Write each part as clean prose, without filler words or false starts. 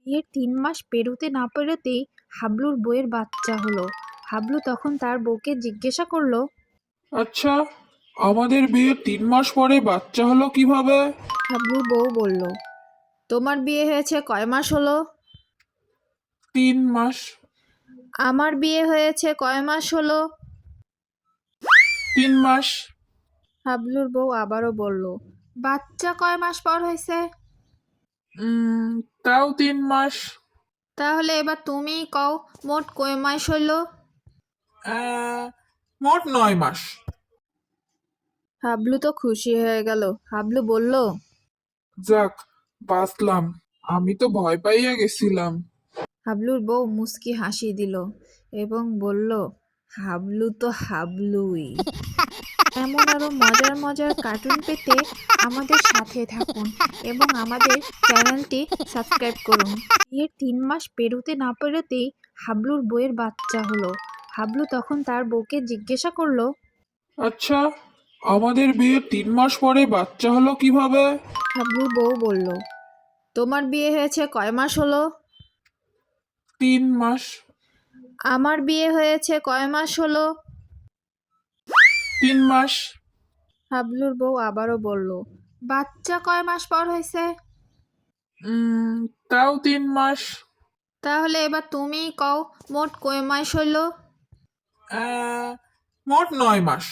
বিয়ের ৩ মাস পেরোতে না পেরোতেই হাবলুর বউয়ের বাচ্চা হলো। হাবলু তখন তার বউকে জিজ্ঞাসা করলো। আচ্ছা, আমাদের বিয়ের 3 মাস পরে বাচ্চা হলো কিভাবে? হাবলুর বউ বলল, তোমার বিয়ে হয়েছে কয় মাস হলো? 3 মাস। আমার বিয়ে হয়েছে কয় মাস হলো? 3 মাস। হাবলুর বউ আবারও বলল, বাচ্চা কয় মাস পর হয়েছে? তাও 3 মাস। তাহলে এবার তুমিই কও, মোট কয় মাস হইল? মোট 9 মাস। হাবলু তো খুশি হয়ে গেল। হাবলু বলল, যাক, বাঁচলাম। আমি তো ভয় পাইয়া গেছিলাম। হাবলুর বউ মুচকি হাসি দিল এবং বলল, হাবলু তো হাবলুই। এমন আরো মজার মজার কার্টুন পেতে আমাদের সাথে থাকুন এবং আমাদের চ্যানেলটি সাবস্ক্রাইব করুন। বিয়ের 3 মাস পেরোতে না পেরোতেই হাবলুর বউয়ের বাচ্চা হলো। হাবলু তখন তার বউকে জিজ্ঞাসা করলো। আচ্ছা, আমাদের বিয়ের 3 মাস পরে বাচ্চা হলো কিভাবে? হাবলুর বউ বলল, তোমার বিয়ে হয়েছে কয় মাস হলো? 3 মাস। আমার বিয়ে হয়েছে কয় মাস হলো? 3 মাস। হাবলুর বউ আবারও বলল, বাচ্চা কয় মাস পর হয়েছে? তাও 3 মাস। তাহলে এবার তুমিই কও, মোট কয় মাস হইল? মোট 9 মাস।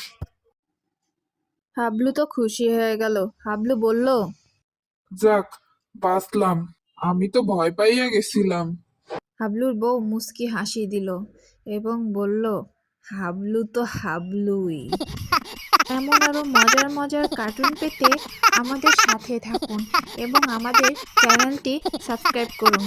হাবলু তো খুশি হয়ে গেল। হাবলু বলল, যাক, বাঁচলাম। আমি তো ভয় পাইয়া গেছিলাম। হাবলুর বউ মুচকি হাসি দিল এবং বলল, হাবলু তো হাবলুই। এমন আরো মজার মজার কার্টুন পেতে আমাদের সাথে থাকুন এবং আমাদের চ্যানেলটি সাবস্ক্রাইব করুন।